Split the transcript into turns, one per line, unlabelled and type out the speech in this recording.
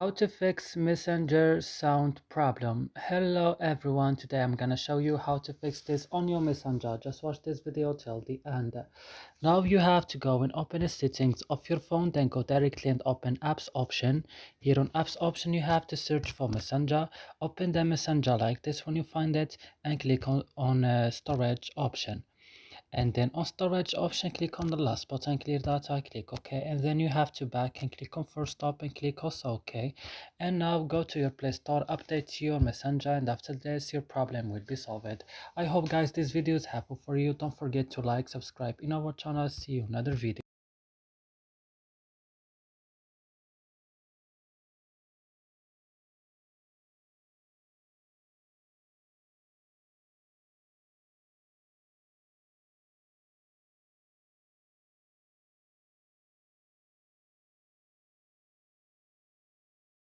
How to fix Messenger sound problem. Hello everyone, today I'm gonna show you how to fix this on your Messenger. Just watch this video till the end. Now you have to go and open the settings of your phone, then go directly and open apps option. Here on apps option you have to search for Messenger. Open the Messenger like this when you find it, and click on storage option. And then on storage option, click on the last button, clear data, click OK, and then you have to back and click on first stop and click also OK. And now go to your Play Store, update your Messenger, and after this your problem will be solved. I hope guys this video is helpful for you. Don't forget to like, subscribe in our channel. See you in another video.